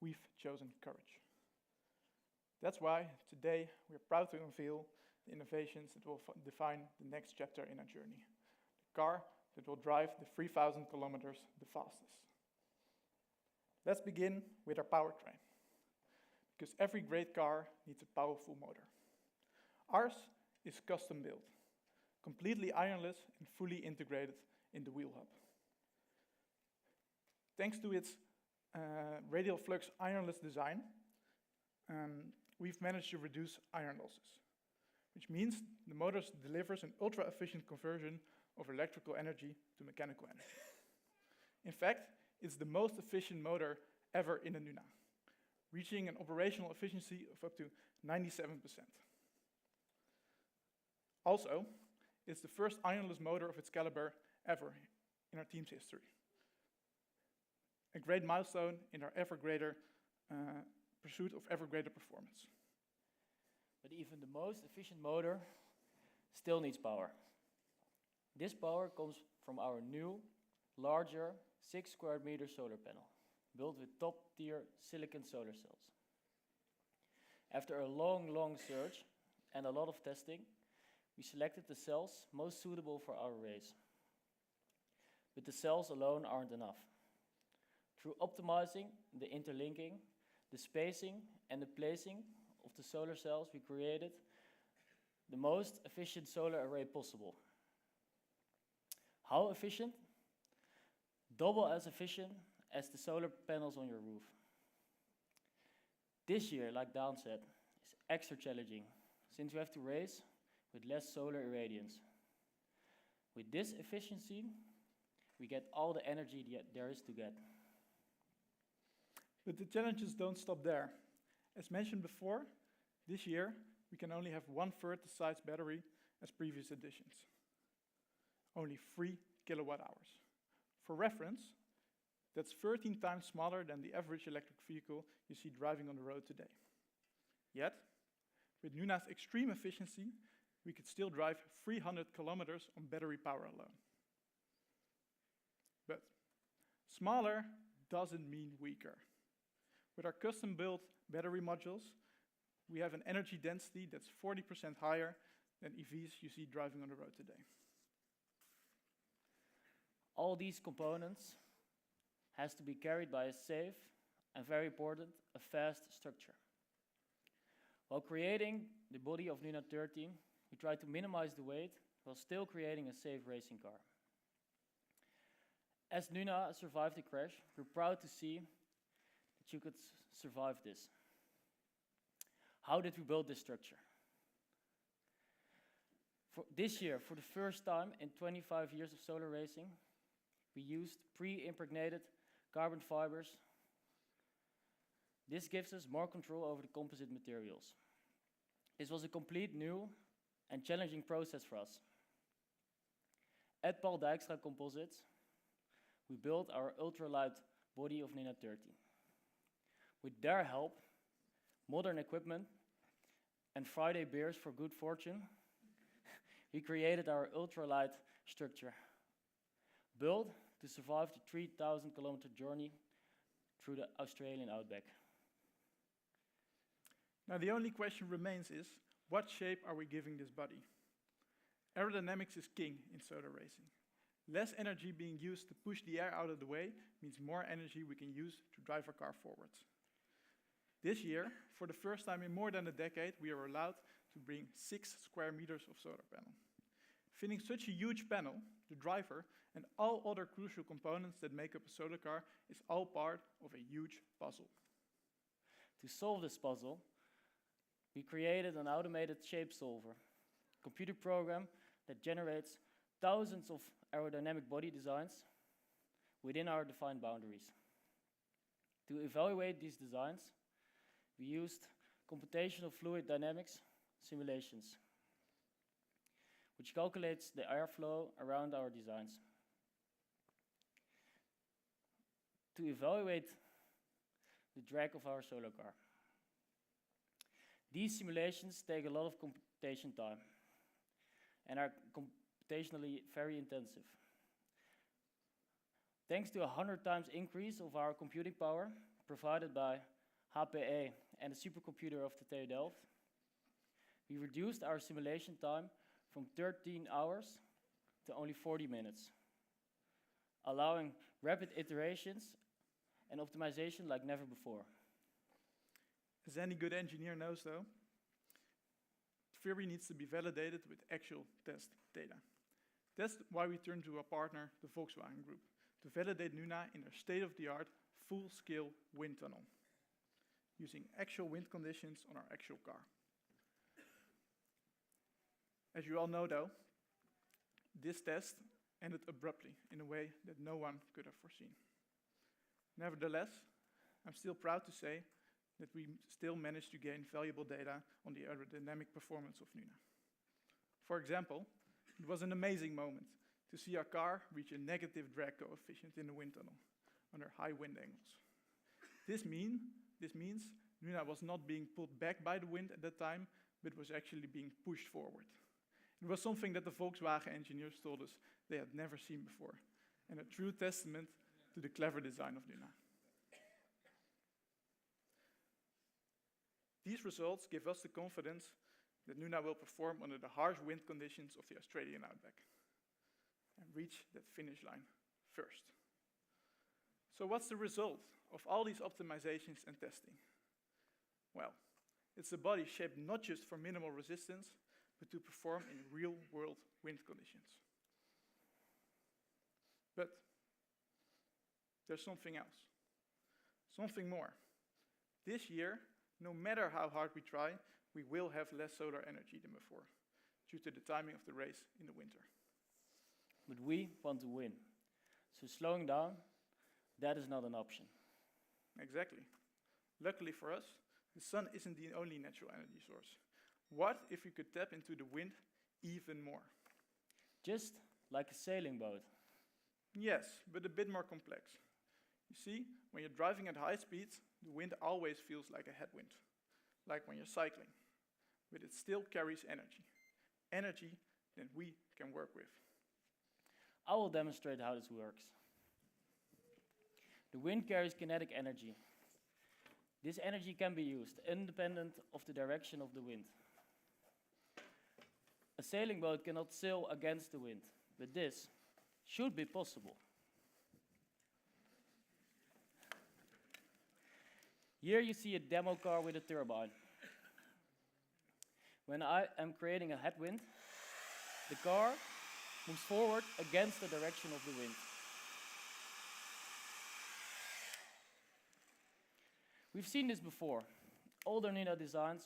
we've chosen courage. That's why today we're proud to unveil the innovations that will define the next chapter in our journey. The car that will drive the 3,000 kilometers the fastest. Let's begin with our powertrain, because every great car needs a powerful motor. Ours is custom built, completely ironless and fully integrated in the wheel hub. Thanks to its radial flux ironless design, we've managed to reduce iron losses, which means the motor delivers an ultra-efficient conversion of electrical energy to mechanical energy. In fact, it's the most efficient motor ever in a Nuna, reaching an operational efficiency of up to 97%. Also, it's the first ironless motor of its caliber ever in our team's history. A great milestone in our ever greater pursuit of ever greater performance. But even the most efficient motor still needs power. This power comes from our new, larger 6 square meter solar panel, built with top-tier silicon solar cells. After a long search and a lot of testing, we selected the cells most suitable for our race. But the cells alone aren't enough. Through optimizing the interlinking, the spacing, and the placing of the solar cells, we created the most efficient solar array possible. How efficient? Double as efficient as the solar panels on your roof. This year, like Dan said, is extra challenging, since we have to race with less solar irradiance. With this efficiency, we get all the energy there is to get. But the challenges don't stop there. As mentioned before, this year we can only have 1/3 the size battery as previous editions. Only 3 kilowatt hours. For reference, that's 13 times smaller than the average electric vehicle you see driving on the road today. Yet, with Nuna's extreme efficiency, we could still drive 300 kilometers on battery power alone. But smaller doesn't mean weaker. With our custom-built battery modules, we have an energy density that's 40% higher than EVs you see driving on the road today. All these components has to be carried by a safe and, very important, a fast structure. While creating the body of Nuna 13, we tried to minimize the weight while still creating a safe racing car. As Nuna survived the crash, we're proud to see that you could survive this. How did we build this structure? For this year, for the first time in 25 years of solar racing, we used pre-impregnated carbon fibers. This gives us more control over the composite materials. This was a complete new and challenging process for us. At Paul Dijkstra Composites, we built our ultralight body of Nuna 13. With their help, modern equipment, and Friday beers for good fortune, we created our ultralight structure, built to survive the 3,000-kilometer journey through the Australian outback. Now the only question remains is, what shape are we giving this body? Aerodynamics is king in solar racing. Less energy being used to push the air out of the way means more energy we can use to drive our car forwards. This year, for the first time in more than a decade, we are allowed to bring 6 square meters of solar panel. Fitting such a huge panel, the driver, and all other crucial components that make up a solar car is all part of a huge puzzle. To solve this puzzle, we created an automated shape solver, computer program that generates thousands of aerodynamic body designs within our defined boundaries. To evaluate these designs, we used computational fluid dynamics simulations. which calculates the airflow around our designs. To evaluate the drag of our solar car. These simulations take a lot of computation time and are computationally very intensive. Thanks to a 100 times increase of our computing power provided by HPE and the supercomputer of the TU Delft, we reduced our simulation time from 13 hours to only 40 minutes, allowing rapid iterations and optimization like never before. As any good engineer knows, though, theory needs to be validated with actual test data. That's why we turned to our partner, the Volkswagen Group, to validate Nuna in their state-of-the-art, full-scale wind tunnel, using actual wind conditions on our actual car. As you all know, though, this test ended abruptly in a way that no one could have foreseen. Nevertheless, I'm still proud to say that we still managed to gain valuable data on the aerodynamic performance of Nuna. For example, it was an amazing moment to see our car reach a negative drag coefficient in the wind tunnel under high wind angles. This means Nuna was not being pulled back by the wind at that time, but was actually being pushed forward. It was something that the Volkswagen engineers told us they had never seen before, and a true testament to the clever design of Nuna. These results give us the confidence that Nuna will perform under the harsh wind conditions of the Australian outback and reach that finish line first. So what's the result of all these optimizations and testing? Well, it's a body shaped not just for minimal resistance, but to perform in real-world wind conditions. But there's something else, something more. This year, no matter how hard we try, we will have less solar energy than before, due to the timing of the race in the winter. But we want to win. So slowing down, that is not an option. Exactly. Luckily for us, the sun isn't the only natural energy source. What if we could tap into the wind even more? Just like a sailing boat. Yes, but a bit more complex. You see, when you're driving at high speeds, the wind always feels like a headwind, like when you're cycling. But it still carries energy. Energy that we can work with. I will demonstrate how this works. The wind carries kinetic energy. This energy can be used independent of the direction of the wind. A sailing boat cannot sail against the wind, but this should be possible. Here you see a demo car with a turbine. When I am creating a headwind, the car moves forward against the direction of the wind. We've seen this before, older Nuna designs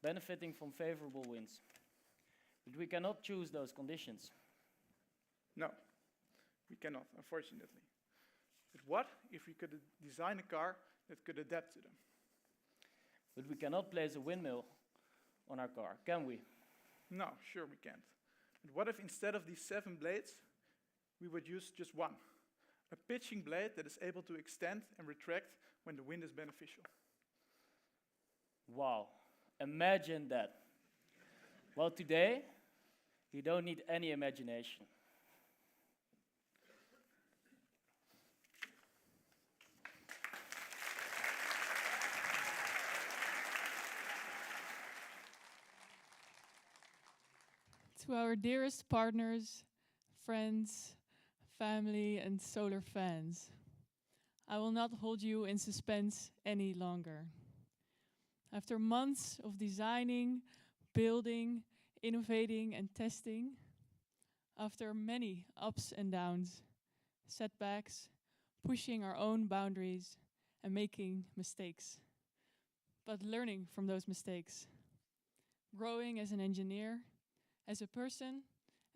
benefiting from favorable winds. But we cannot choose those conditions. No, we cannot, unfortunately. But what if we could design a car that could adapt to them? But we cannot place a windmill on our car, can we? No, sure we can't. But what if instead of these 7 blades, we would use just one? A pitching blade that is able to extend and retract when the wind is beneficial. Wow, imagine that. Well, today, you don't need any imagination. To our dearest partners, friends, family, and solar fans, I will not hold you in suspense any longer. After months of designing, building, innovating, and testing, after many ups and downs, setbacks, pushing our own boundaries, and making mistakes, but learning from those mistakes, growing as an engineer, as a person,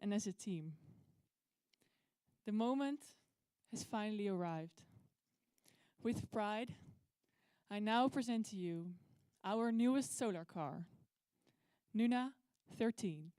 and as a team. The moment has finally arrived. With pride, I now present to you our newest solar car, Nuna 13.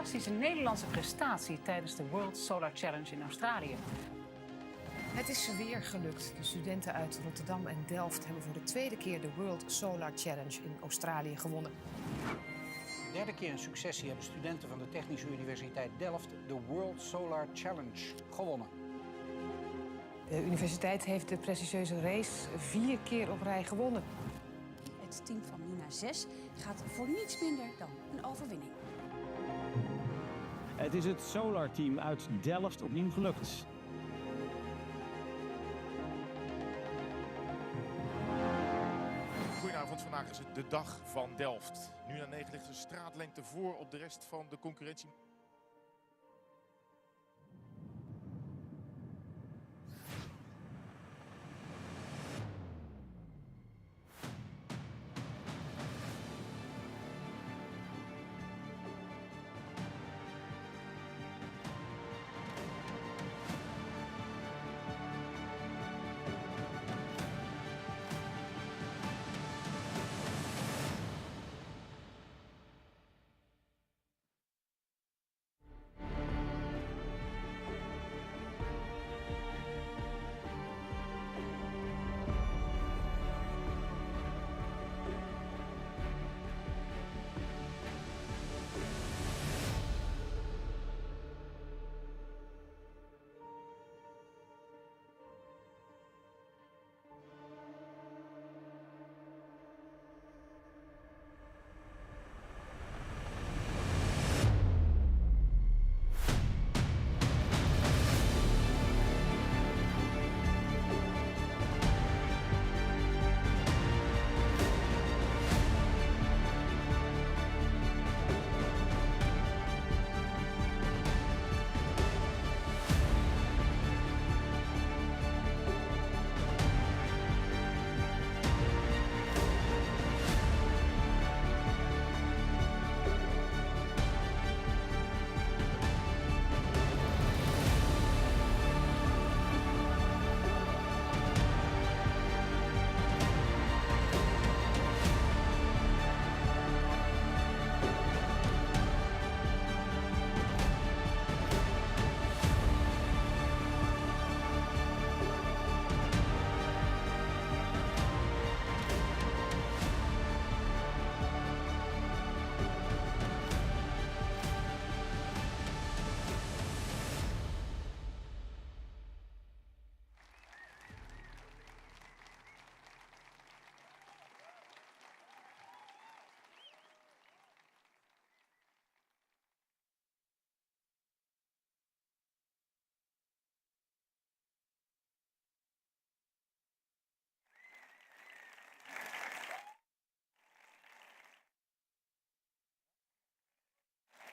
fantastische Nederlandse prestatie tijdens de World Solar Challenge in Australië. Het is weer gelukt. De studenten uit Rotterdam en Delft hebben voor de tweede keer de World Solar Challenge in Australië gewonnen. De derde keer in successie hebben studenten van de Technische Universiteit Delft de World Solar Challenge gewonnen. De universiteit heeft de prestigieuze race 4 keer op rij gewonnen. Het team van Nuna 6 gaat voor niets minder dan een overwinning. Het is het Solar Team uit Delft opnieuw gelukt. Goedenavond, vandaag is het de dag van Delft. Nuna 9 ligt een straatlengte voor op de rest van de concurrentie.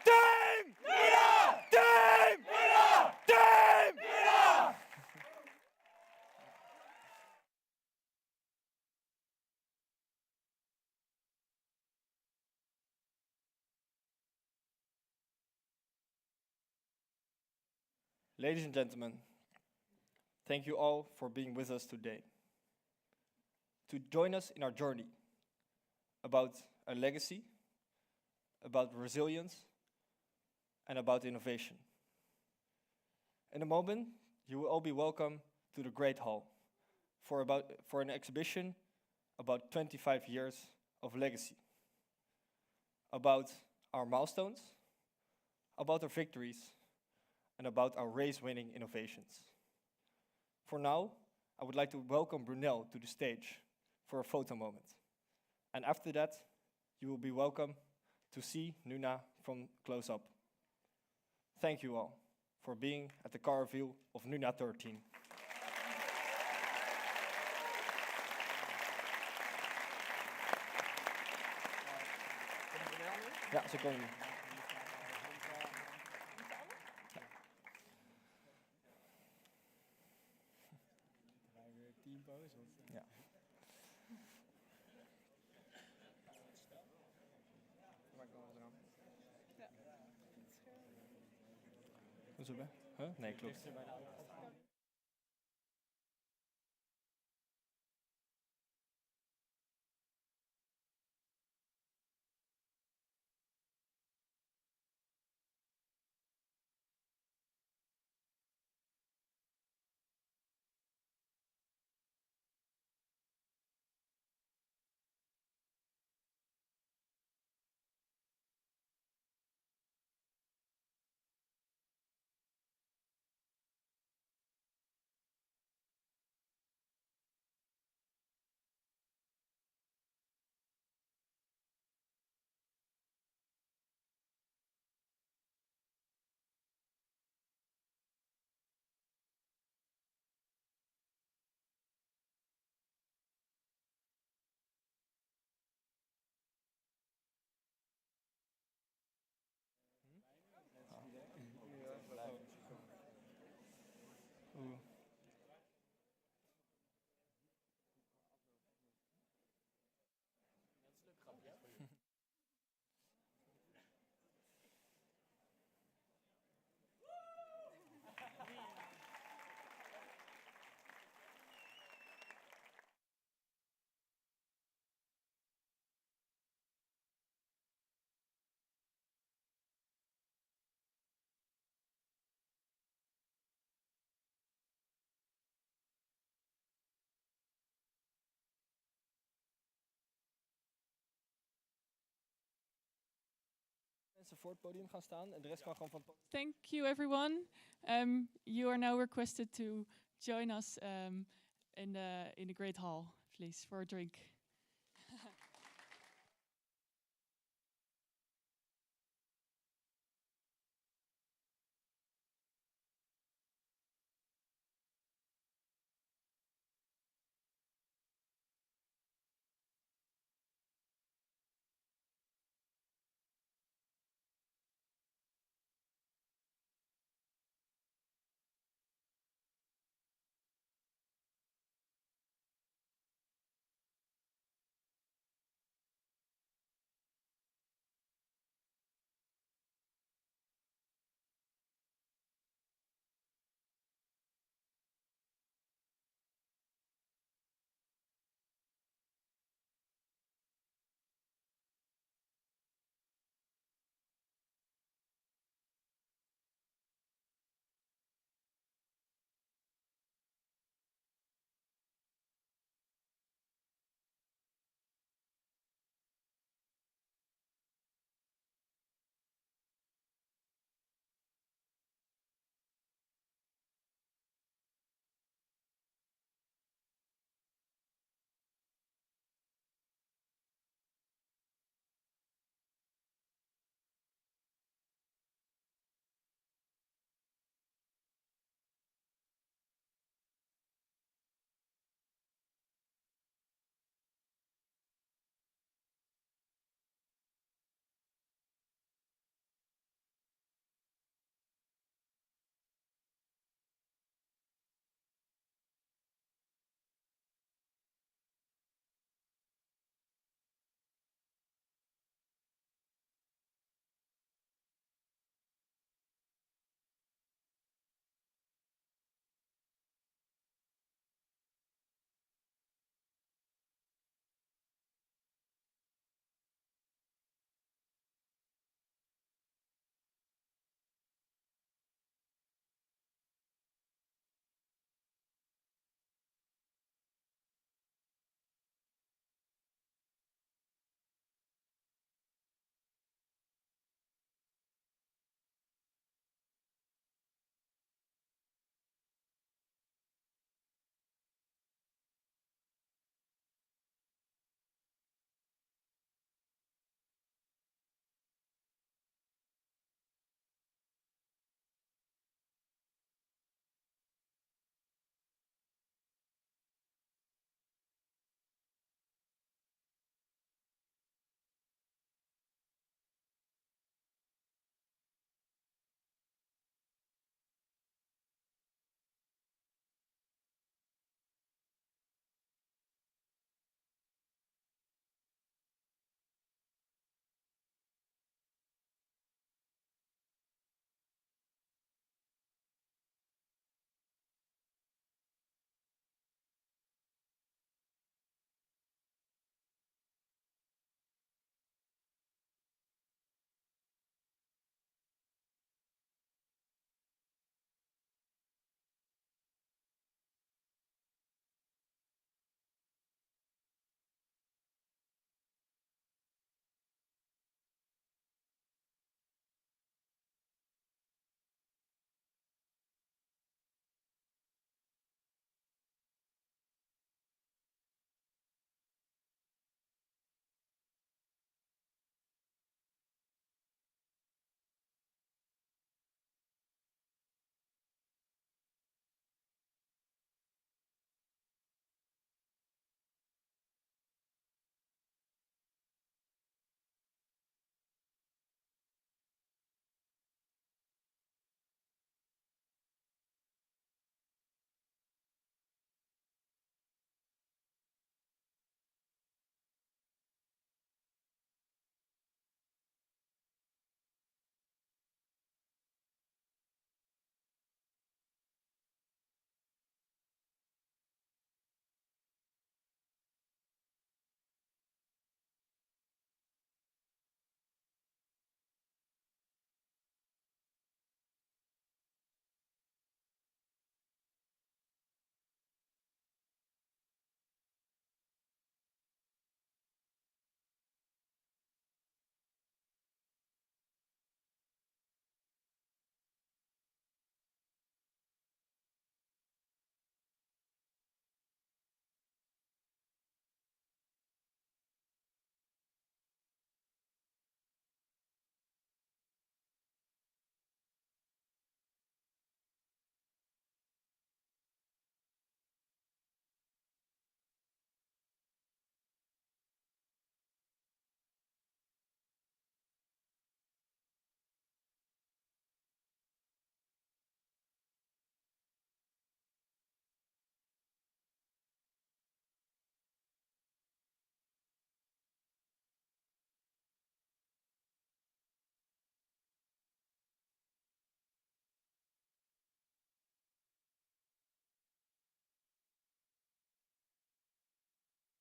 Team! Nuna! Team! Nuna! Team! Nuna! Ladies and gentlemen, thank you all for being with us today. To join us in our journey about a legacy, about resilience, and about innovation. In a moment, you will all be welcome to the Great Hall for an exhibition about 25 years of legacy, about our milestones, about our victories, and about our race-winning innovations. For now, I would like to welcome Brunel to the stage for a photo moment. And after that, you will be welcome to see Nuna from close up. Thank you all for being at the Car Reveal of Nuna 13. Ja, ze komen nu. Ja. Hoezo bij? Huh? Nee, klopt. mensen voor het podium gaan staan en de rest kan gewoon van het podium. Thank you, everyone. You are now requested to join us in the great hall, please, for a drink.